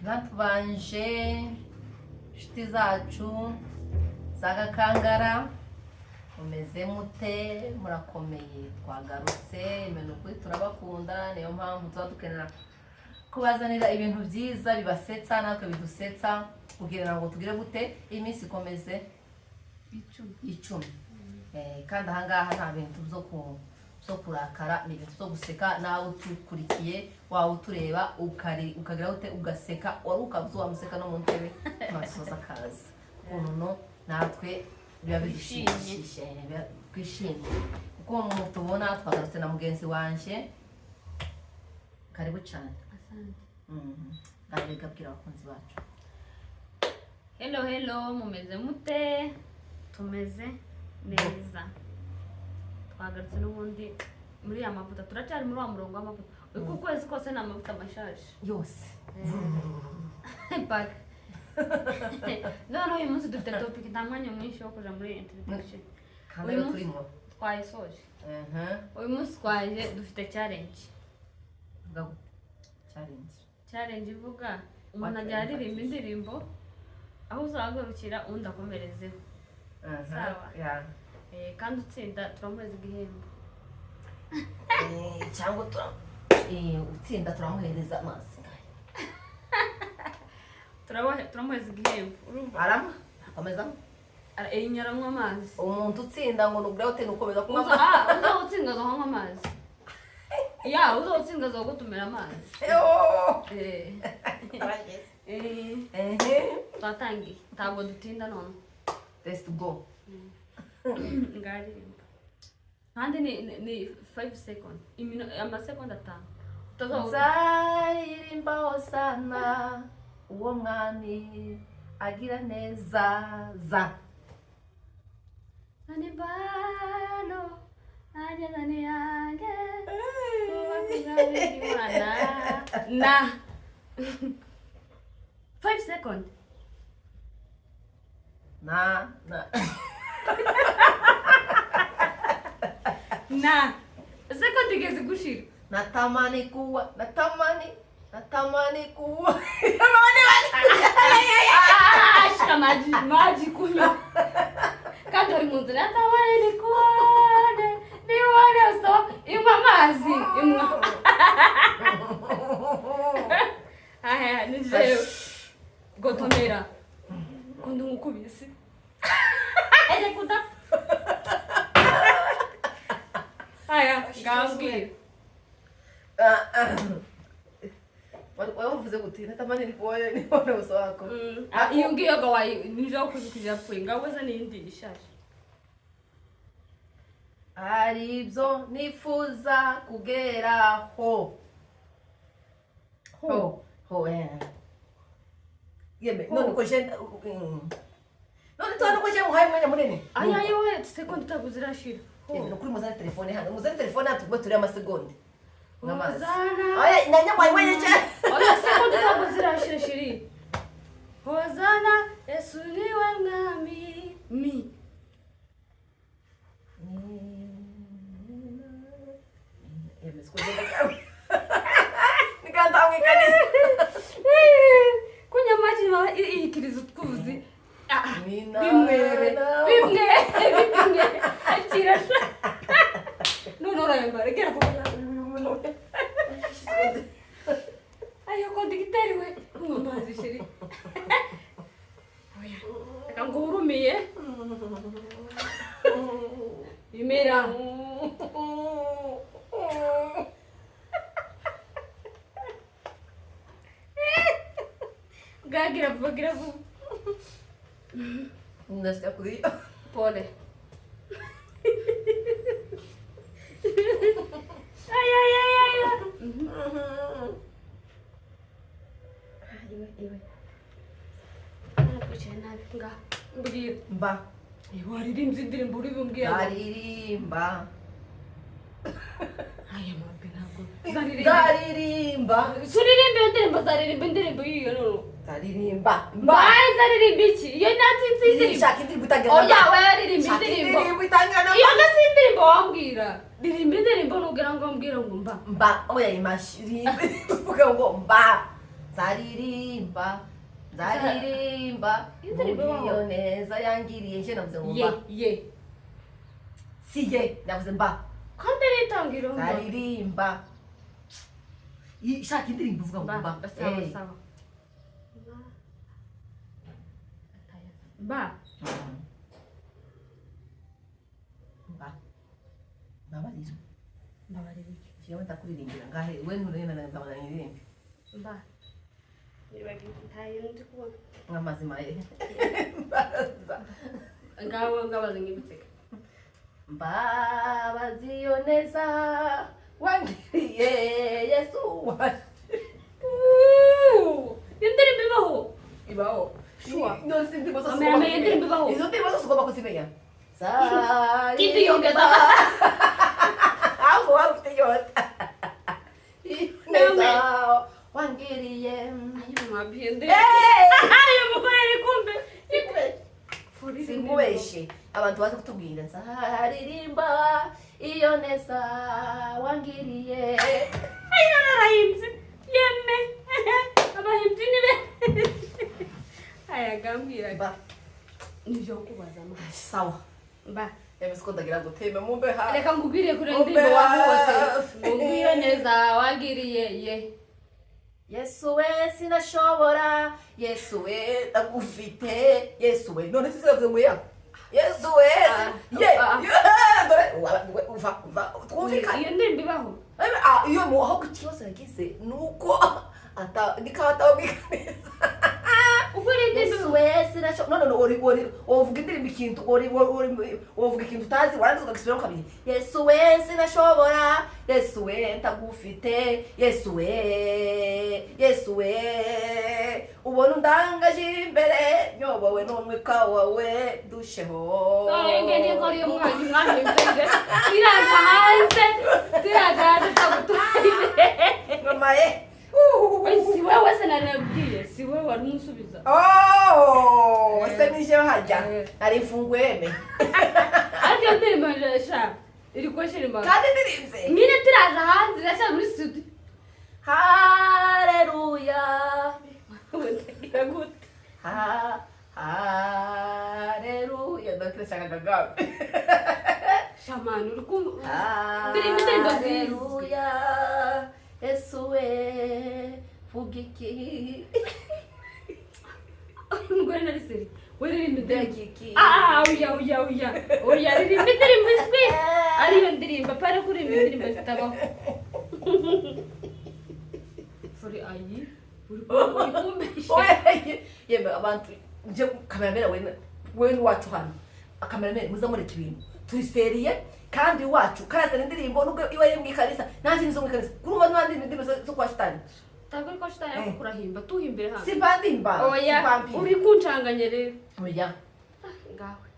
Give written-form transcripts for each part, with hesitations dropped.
batubanje inshuti zacu zagakangara umeze mute murakomeye twagarutse imeno kuri turabakunda niyo mpamvu tuba dukenera kubazanira ibintu byiza bibasetsa natwe bidusetsa kugira ngo tugire gute iminsi ikomeze 10 kandi ahangaha nta bintu zo kurakara ni ibintu zo guseka nawe utukurikiye wawe utureba ukagira ute ugaseka wari ukavuza wamuseka no mu ntebe masoza kaza uno natwe biba bishimishije twishimye kuko mu tubona twagarutse na mugenzi wanje karibu cyane asante gabwira abakunzi bacu hello mumeze mute tumeze neza twagarutse n'ubundi muri ya mavuta turacyari muri wa murongo w'amavuta uko kwezi kose na mavuta mashaje yose back no uyu munsi dufite topic ndamwanya mwinshi wo kuja muri introduction uyu munsi twayisoje uyu munsi twaje dufite challenge challenge ivuga umuntu ajya aririmba indirimbo aho uzagarukira undi akomerezeho sawa kandi utsinda turamuhereza igihembo cyangwa utsinda turamuhereza amazi turamuhereza igihembo arama akomeza nyaramwa amazi umuntu utsinda ngo nubwo wote nukomeza kunywa amazi uzawutsinda azanywa amazi uzawutsinda azagutumira amazi twatangiye ntabwo dutinda none let's go ngaririmba kandi ni 5 seconds amasekonda 5 nzaririmbaho sana uwo mwami agira neza za Anibano ajazani yange uwakuzabiri mwana na 5 seconds na seconds igeze gushira natamani kuwa ashika maji kunywa kandi ari mu nzira natamani kuwane niwane so imwa amazi imwa nije gotomera kundi ngukubise ere kuda ngambwira wavuze guti natamani nikuone nione uso wako iyo ngiyo gawayi nijo kuzikija pfuye ngaweza nindi ishaje aribyo nifuza kugeraho yeme none ko je none twana ko je muhaye mwanya munene ayo seconde tabuzirashira yeme kuri muzana telefone hano muzana telefone hatu turi amasegonde Hozana oya nanya mwaye mwanya cyane oya seconde tabuzirashira shiri Hozana Yesu niwe mwami mi yeme sikoje nikantamwe kanisa kunya maji ikirizo twuzi bimwe akira no rayambara gera vuba ayo ko digiteri we mazi shiri oya akangurumiye imera gira vuba nasikia kuri pole ay ana kuchena nga mbwira mba waririmbye indirimbo uri bumbwira zaririmba aya mabe ntabwo zaririmba suririmbe indirimbo yiyo none zaririmba mbaye zaririmba iki iyo natsinze indirimbo shaka indirimbo itangana oya we yaririmba indirimbo itangana iyo nasi indirimbo wambwira ririmba indirimbo nugira ngo mbwira ngo mba oya imashiri uvuga ngo mba nzaririmba nzaririmba iyo neza yangiriye nje navuze ngo mba ye si ye navuze mba kandi nitangira nzaririmba shaka indirimbo uvuga ngo mba sawa sawa mba mbabarira mbabarira jewe ndakuririmbira ngahe we nturena ndabona ndirimbe mba ntayo ndi kubona nk'amazima ye ngabaze nk'ibitega mbabazi iyo neza wangiriye Yesu indirimbo ibaho sure no sindirimbo zose amenya indirimbo ibaho izo ndirimbo zose ugomba kuzimenya kindi yongeza aho wafite yota neza wangiriye ayo mabinde ayo mugore kumbe sinkubeshe abantu bazi kutubwira nzaririmba iyo neza wangiriye ayo narahimze yeme abahimzi nibe ayagambira ba nivyo kubaza ma sawa ba Emesko ndagira ngo teme mumbe ha reka ngubwire kuri ndirimbo wahuwote ngubwire neza wangiriye ye Yesu we sinashobora Yesu we ndagufite Yesu we none sizavuze ngo ya Yesu we ye dore uva twumvika iyo ndirimbo ibaho iyo mu aho kibazo yagize nuko ata nikawatawugikaneza Yesu we sinashobora no ori uvuga indirimbo ikintu ori uvuga ikintu utazi warangiza ugasubira kabiri Yesu we sinashobora Yesu we ndagufite Yesu we ubona undangaje imbere nyobowe n'umwuka wawe dusheho ngende ko ari umwana mwahimbe iraza hanze tiragaje tagutuye mama si wewe se nanabwiye si wewe wari umusubiza se nije hajya ari fungueme ariko ndirimbo ndasha iri kweshira imbaga kandi ndirimze nyine tiraza hanze ndasha muri studio haleluya gute haleluya ndakirashaka gagabe shamani uri kumva ndirimbo haleluya Yesu we fugiki umugore nari seri weririmba ndagiki oya ririmba indirimbo izwi ariyo ndirimbo apana kuririmba indirimbo zitabaho sorry ayi uri kumbesha yemwe abantu nje kameramera we wacu hano akameramera muzamureka ibintu turi seriye kandi wacu karazana indirimbo nubwo iwe ari mwikanisa nanjye nizo mwikanisa kurumva n'abandi indirimbo zo kwa shitani tago ko shitani yako kurahimba tuhimbere hano sibandimba oya uri kuncanganye rero oya ngawe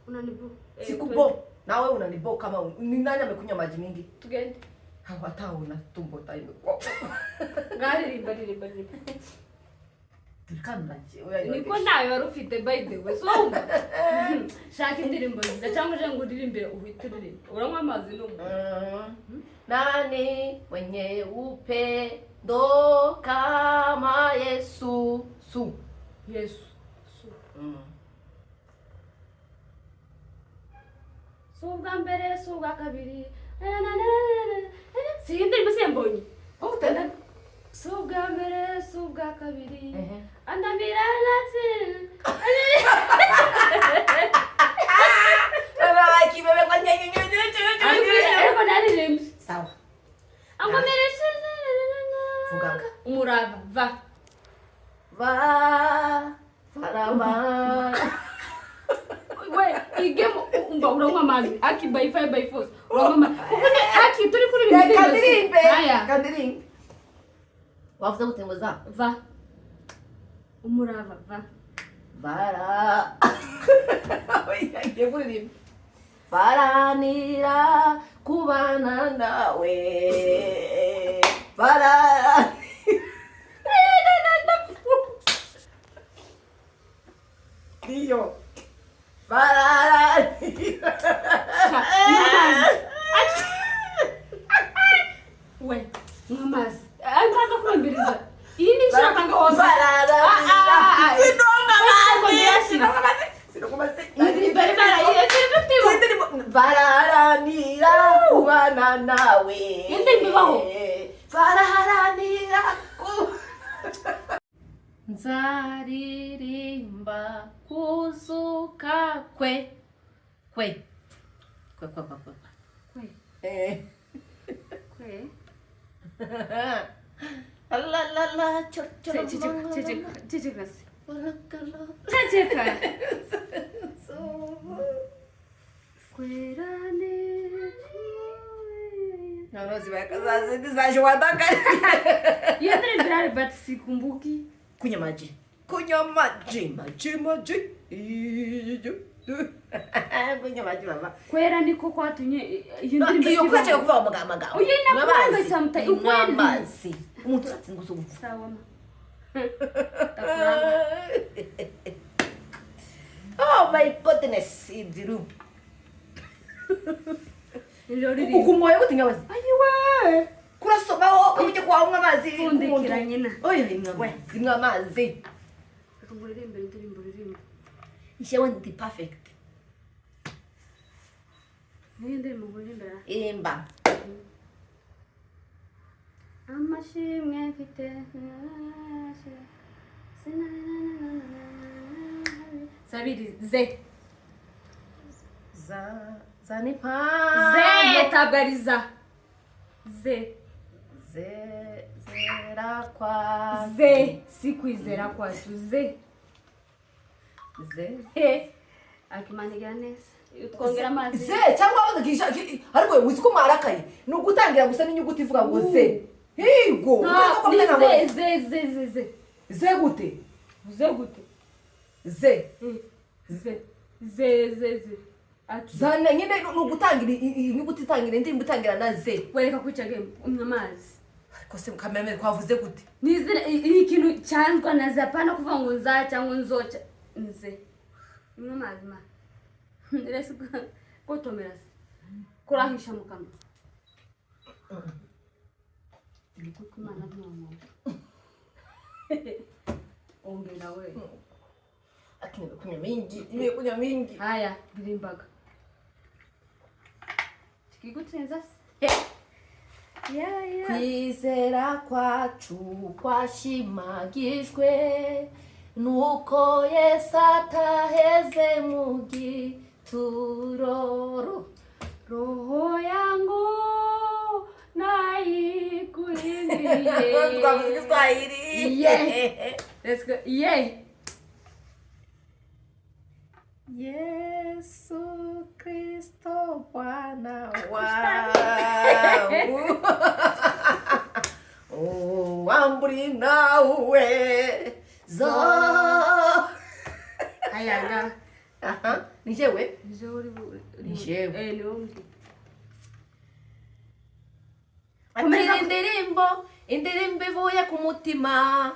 unanibu sikubo nawe unanibo kama ni nani amekunywa maji mingi tugende hawataona tumbo time ngaririmba niko nawe wari ufite by the way so shaka indirimbo nziza cyangwa je ngo uririmbe uhite uririmba uranywa amazi n'umuntu nani mwenye upendo kama Yesu Yesu so bwa mbere so bwa kabiri si indirimbo siyambonye utenda so bwa mbere so bwa kabiri andamira nati kibebe kwa nyenye ariko naririmbe sawa angomereshe vuga umurava farama we igemo umva uranywa amazi aki by 5 by 4 uranywa amazi aki turi kuri kandirimbe wavuze gutenguza va umurava va bara oya kuririmba baranira kubana nawe bara iyo bara we mamazi antaka kumbiriza iyi ni shaka nzaririmba kuzuka kwe. Kwe. Kwe. Kwe. La Ceceka. Kwerane. Nawe bakazaze ndizaje wadaka. Yendele birare but sikumbuki. Kunywa maji. Kunywa maji baba. Kwera niko kwatunye iyo ndirimbo. Iyo kwacha kuva amagambo. Uye nakwanga samta ukweli. Amazi. Umuntu atsinguza ubu. Sawa ma. Oh my goodness, idiru. Ilori. Ukumoye gutinya bazi. Ayiwe. Kurasoma wo kubije kwa umwe amazi. Fundikira nyina. Oya imwe amazi. Kuririmba indirimbo ririmba. Ishewe ndi perfect. Ninde mu kuririmba? Imba. Amashimwe mfite. Sabiri ze. Zanipa. Ze tabariza. Ze. Zera kwa. Ze sikwizera kwacu ze. Ze. Akimanigira neza. Twongera amazi. Ze cyangwa bazagisha ariko uzi ko marakaye no gutangira gusa n'inyuguti ivuga ngo ze. Higo. Ze. Ze gute? Ze gute? Ze. Ze. Zana nyine no gutangira inyuguti itangira indirimbo itangira na ze. Wereka kwica game amazi. Ariko se kameme kwavuze gute? Nizira ikintu cyanzwa na zapana kuva ngo nza cyangwa nzoca nze. Amazi ma. Rese ko tomerase. Kurahisha mu kanwa. Ndiko kumana n'umuntu. Ombe nawe. Akini kunya mingi. Haya, birimbaga. Tikigutsenza se. Yeah. Kwizera kwacu kwashimagijwe nuko Yesu ataheze mu gituroro. Roho yangu naikuimbie. Twavuze Kiswahili. Yeah. Let's go. Yeah. Yesu Kristo Bwana wangu. Amburi nawe zo. Ayaga. Aha, ni jewe? Ni jewe. Ni wowe. Atira indirimbo ivuye ku mutima.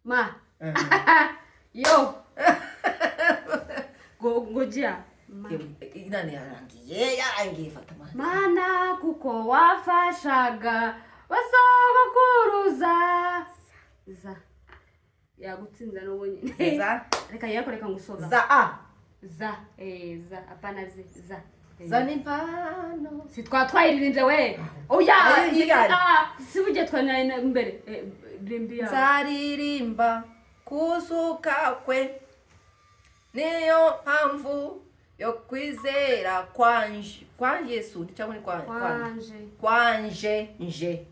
Ma. Yo. Gojia. Inani yarangiye Fatuma. Mana kuko wafashaga basogokuruza. Za. Yagutsinza no nyine. Za. Reka yakoreka ngusoza. Za. Za. Apana za. Zanipano. Si twatwayirinde we. Oya, sibuje twanana mbere. Rimbiya. Zaririmba kuzuka kwe. Niyo mpamvu yo kwizera kwanje Yesu cyangwa ni kwanje nje.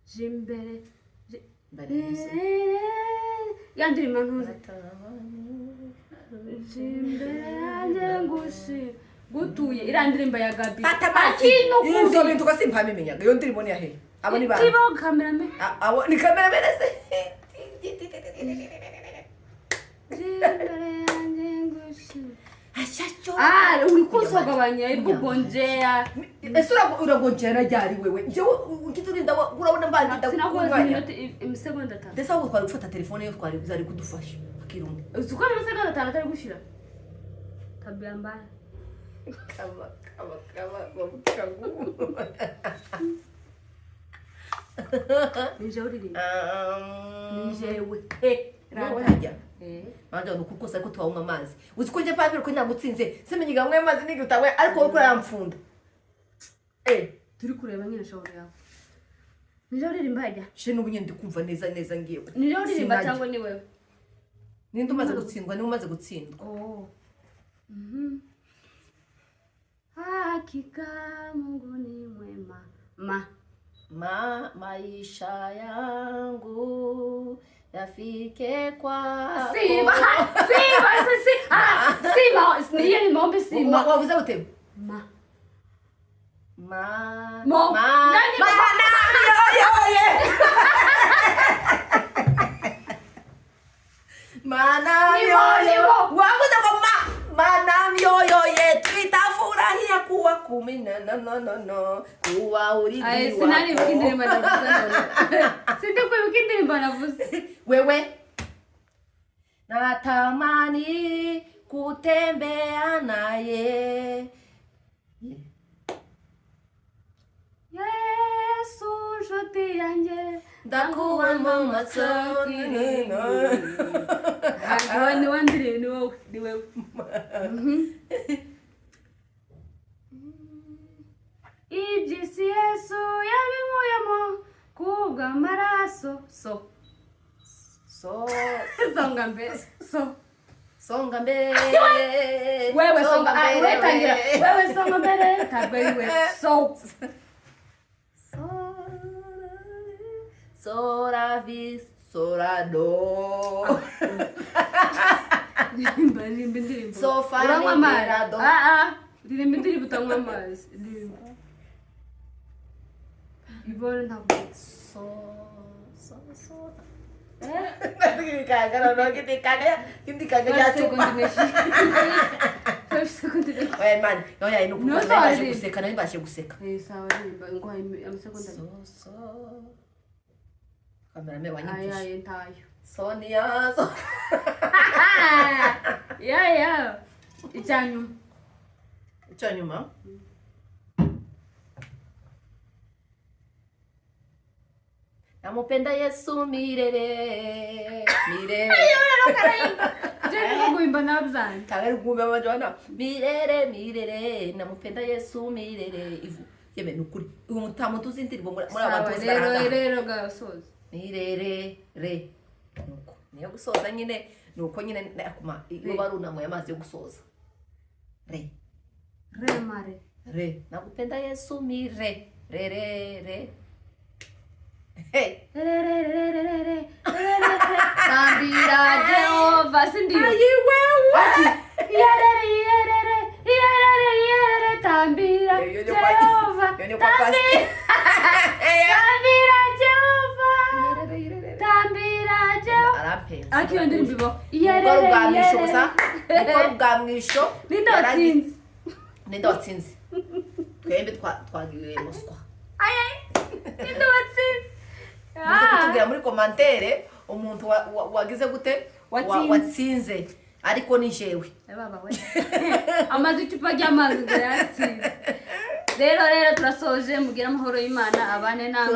Jimbere. Yandirima ntuze. Jimbere ngushi. Gutuye irandirimba ya Gabi. Izo bintu ko simpamenyaga. Iyo ndirimo ni yahe? Abo ni ba. Tibo cameraman. Abo ni cameraman se. Uri kusogabanya ibubonjea. Esura uragongera ryari wewe. Jewe ukiturinda urabona mbandida kunywa imisegonda 5. Ndetse aho twari gufata telefone yo twari bizari kudufasha. Akirunga. Uzuko imisegonda 5 atari gushira. Tabia mbaya. Kaba. Ninje uriri. Ninjewe. Rada. Manje no kuko sai ko twanywa amazi uzi ko nje papiro ko nyamutsinze semenye gamwe amazi nigi utawe ariko uko yamfunda turi kureba nyine shawuri yawe nilo ririmba hajya she n'ubunye ndikumva neza ngiye nilo ririmba cyangwa ni wewe ninde umaze gutsindwa ni umaze gutsindwa hakika Mungu ni mwema maisha yangu yafike kwa Simba niye ni mombe Simba wavuze gute tutafurahia kuwa kuwa uridi sinani mkindiri manavuza sindiko mkindiri manavuza wewe natamani kutembea naye Yesu nshuti yanjye ndakuba mu masoni ni wandire ni wewe ibyisi Yesu yabinkuyemo kubw'amaraso songa mbere songa mbere wewe songa mbere tangira wewe songa mbere tabwe sora vis sora do ndirimbo sofa uranywa amazi ndirimbo utanywa amazi ibona ntabwo kagara no kiti kagara ya chupa wewe man oya ino kubasha guseka nari bashe guseka sawa rimba ngo amasekonda kamera me wanyibisha aya entayo Sonia ya icyanyuma namupenda Yesu mirere je kuimba nabzani kagari kumbe amajwana mirere namupenda Yesu mirere ivu yeme nukuri uyu mutamu tuzindirimbo muri abantu rero gasoza mirere nuko niyo gusoza nyine nuko nyine nakuma iyo barunamo yamazi yo gusoza mare nakupenda Yesu mire re tambira Jehova sindio tambira Jehova akiyo ndirimbo ubwamwisho nindotsinze twembe twagiye muswa kutubwira muri komantere umuntu wagize gute watsinze ariko ni jewe amazi icupa ry'amazi ngo yatsinze rero turasoje mugira amahoro y'Imana abane namwe